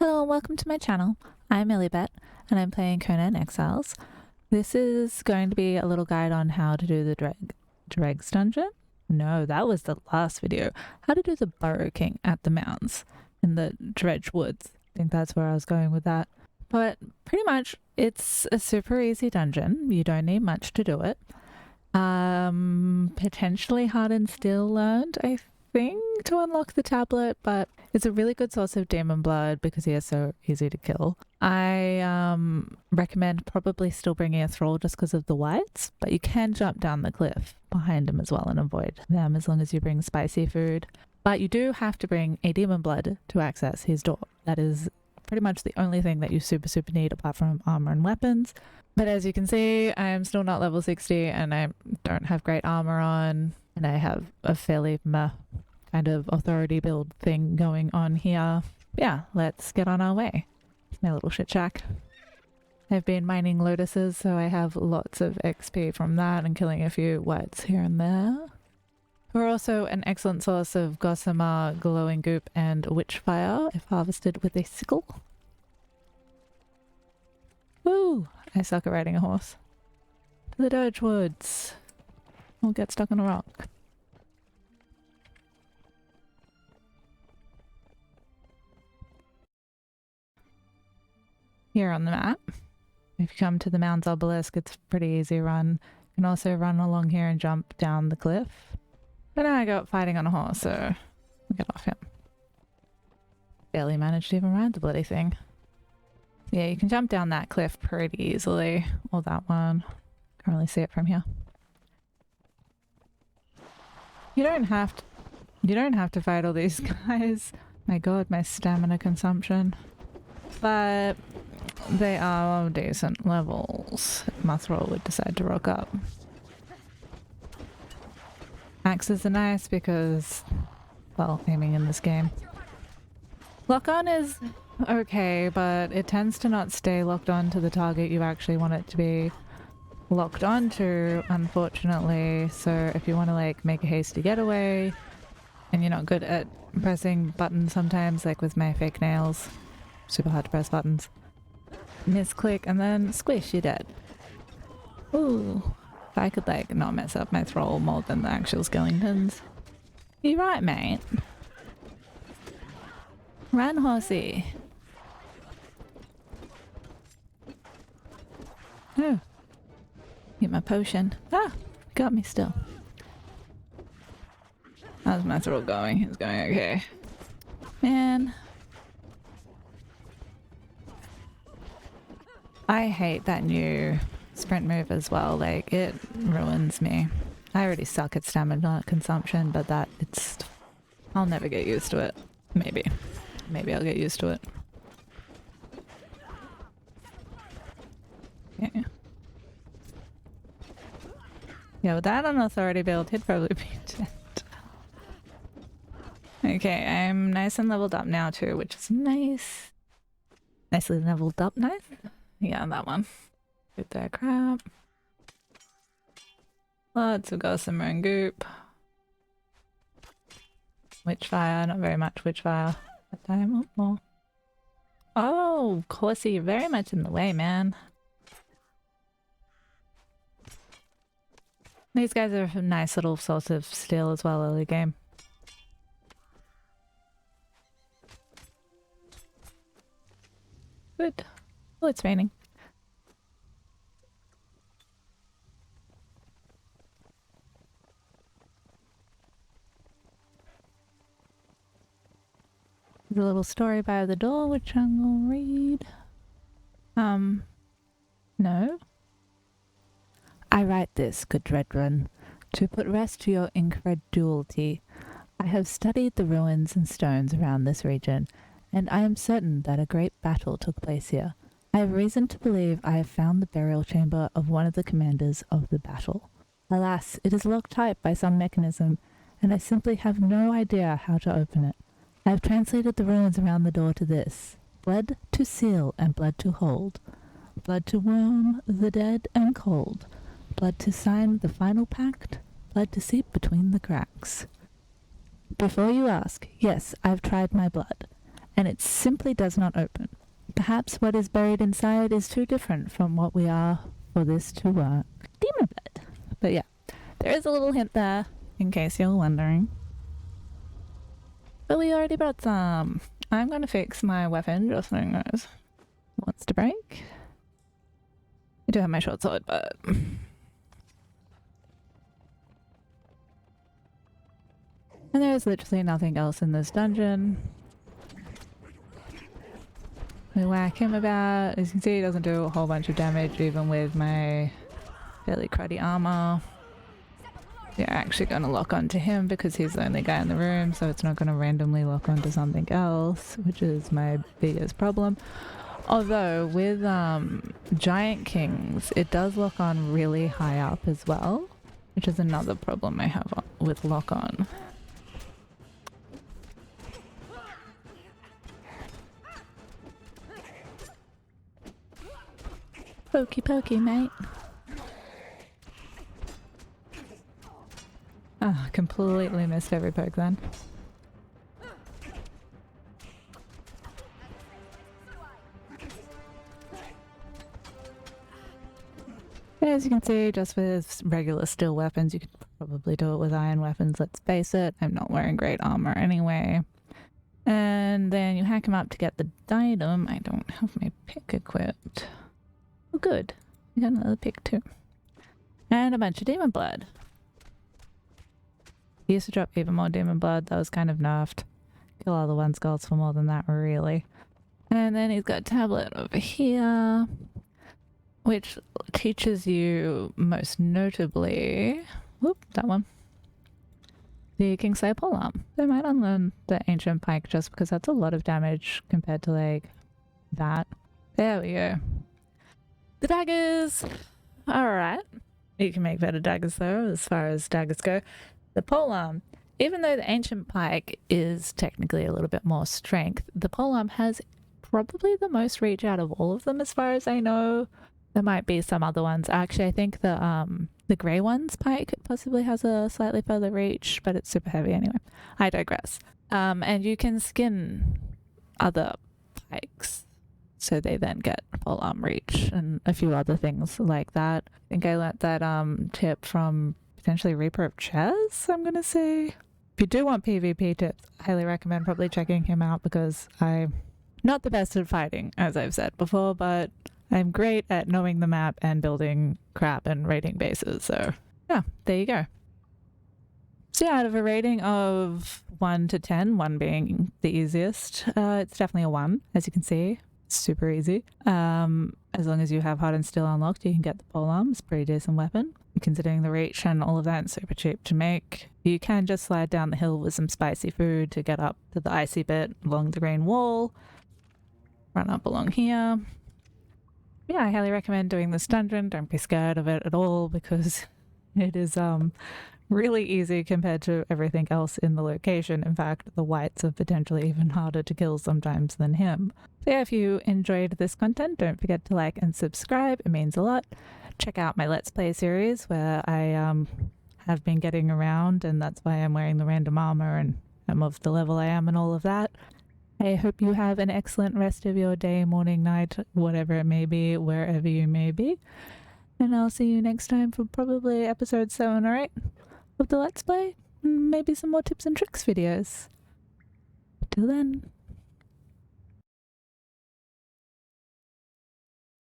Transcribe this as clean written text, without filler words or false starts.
Hello and welcome to my channel. I'm Millibet and I'm playing Conan Exiles. This is going to be a little guide on how to do the Dregs dungeon. No, that was the last video. How to do the Barrow King at the mounds in the Dredge Woods. I think that's where I was going with that. But pretty much it's a super easy dungeon. You don't need much to do it. Potentially hardened steel learned, I think, to unlock the tablet, but it's a really good source of demon blood because he is so easy to kill. I recommend probably still bringing a thrall just because of the whites, but you can jump down the cliff behind him as well and avoid them as long as you bring spicy food. But you do have to bring a demon blood to access his door. That is pretty much the only thing that you super need apart from armor and weapons. But as you can see, I am still not level 60 and I don't have great armor on, and I have a fairly meh kind of authority build thing going on here. Yeah, let's get on our way. My little shit shack. I've been mining lotuses, so I have lots of XP from that and killing a few whites here and there. We're also an excellent source of gossamer, glowing goop, and witchfire if harvested with a sickle. Woo! I suck at riding a horse. To the Dredge Woods. We'll get stuck on a rock. Here on the map, if you come to the Mounds Obelisk, it's a pretty easy run. You can also run along here and jump down the cliff. But now I go up fighting on a horse, so we'll get off him. Barely managed to even ride the bloody thing. Yeah, you can jump down that cliff pretty easily. Or that one. Can't really see it from here. You don't have to fight all these guys. My god, my stamina consumption. But they are decent levels. Mothroll would decide to rock up. Axes are nice because, well, aiming in this game. Lock on is okay, but it tends to not stay locked on to the target you actually want it to be locked onto, unfortunately. So if you want to like make a hasty getaway and you're not good at pressing buttons sometimes, like with my fake nails, super hard to press buttons, misclick and then squish, you're dead. Ooh, if I could like not mess up my thrall more than the actual skeletons. You right, mate? Run, horsey. Oh. Get my potion. Ah! Got me still. How's my thrall going? He's going okay. Man. I hate that new sprint move as well. Like, it ruins me. I already suck at stamina consumption, but I'll never get used to it. Maybe. Maybe I'll get used to it. Yeah. Yeah, with that on authority build, he'd probably be dead. Okay, I'm nice and leveled up now too, which is nice. Nicely leveled up, nice. Yeah, that one. Good there, crap. Lots of gossamer and goop. Witchfire, not very much witchfire. That time, oh, more. Oh, Corsi, you're very much in the way, man. These guys are a nice little source of steel as well early game. Good. Oh, it's raining. There's a little story by the door, which I'm gonna read. No. I write this, good Dreadrun, to put rest to your incredulity. I have studied the ruins and stones around this region, and I am certain that a great battle took place here. I have reason to believe I have found the burial chamber of one of the commanders of the battle. Alas, it is locked tight by some mechanism, and I simply have no idea how to open it. I have translated the runes around the door to this: blood to seal and blood to hold, blood to warm the dead and cold, blood to sign the final pact, blood to seep between the cracks. Before you ask, yes, I've tried my blood. and it simply does not open. Perhaps what is buried inside is too different from what we are for this to work. Demon blood. But yeah, there is a little hint there, in case you're wondering. But we already brought some. I'm going to fix my weapon just so you guys. Wants to break. I do have my short sword, but... And there's literally nothing else in this dungeon. We whack him about. As you can see, he doesn't do a whole bunch of damage even with my fairly cruddy armor. You're actually going to lock onto him because he's the only guy in the room, so it's not going to randomly lock onto something else, which is my biggest problem. Although with giant kings, it does lock on really high up as well, which is another problem I have with lock on. Pokey pokey, mate. Ah, completely missed every poke then. As you can see, just with regular steel weapons, you could probably do it with iron weapons, let's face it. I'm not wearing great armor anyway. And then you hack him up to get the item. I don't have my pick equipped. Oh good, I got another pick too. And a bunch of demon blood. He used to drop even more demon blood, that was kind of nerfed. Kill all the one skulls for more than that, really. And then he's got a tablet over here, which teaches you most notably, whoop, that one, the Kingslayer polearm. I might unlearn the ancient pike just because that's a lot of damage compared to like that. There we go. The daggers! Alright. You can make better daggers though, as far as daggers go. The polearm, even though the ancient pike is technically a little bit more strength, the polearm has probably the most reach out of all of them as far as I know. There might be some other ones. Actually, I think the grey one's pike possibly has a slightly further reach, but it's super heavy anyway. I digress. And you can skin other pikes, so they then get polearm reach and a few other things like that. I think I learnt that tip from potentially Reaper of Chess, I'm gonna say. If you do want PvP tips, I highly recommend probably checking him out because I'm not the best at fighting, as I've said before, but I'm great at knowing the map and building crap and raiding bases, so yeah, there you go. So yeah, out of a rating of 1 to 10, 1 being the easiest, it's definitely a 1, as you can see. It's super easy. As long as you have Hard and Steel unlocked, you can get the polearm. It's a pretty decent weapon. Considering the reach and all of that, it's super cheap to make. You can just slide down the hill with some spicy food to get up to the icy bit along the green wall. Run up along here. Yeah, I highly recommend doing this dungeon. Don't be scared of it at all because it is really easy compared to everything else in the location. In fact, the whites are potentially even harder to kill sometimes than him. So yeah, if you enjoyed this content, don't forget to like and subscribe. It means a lot. Check out my Let's Play series where I have been getting around, and that's why I'm wearing the random armor and I'm of the level I am and all of that. I hope you have an excellent rest of your day, morning, night, whatever it may be, wherever you may be. And I'll see you next time for probably episode 7 or 8 of the Let's Play. Maybe some more tips and tricks videos. Till then.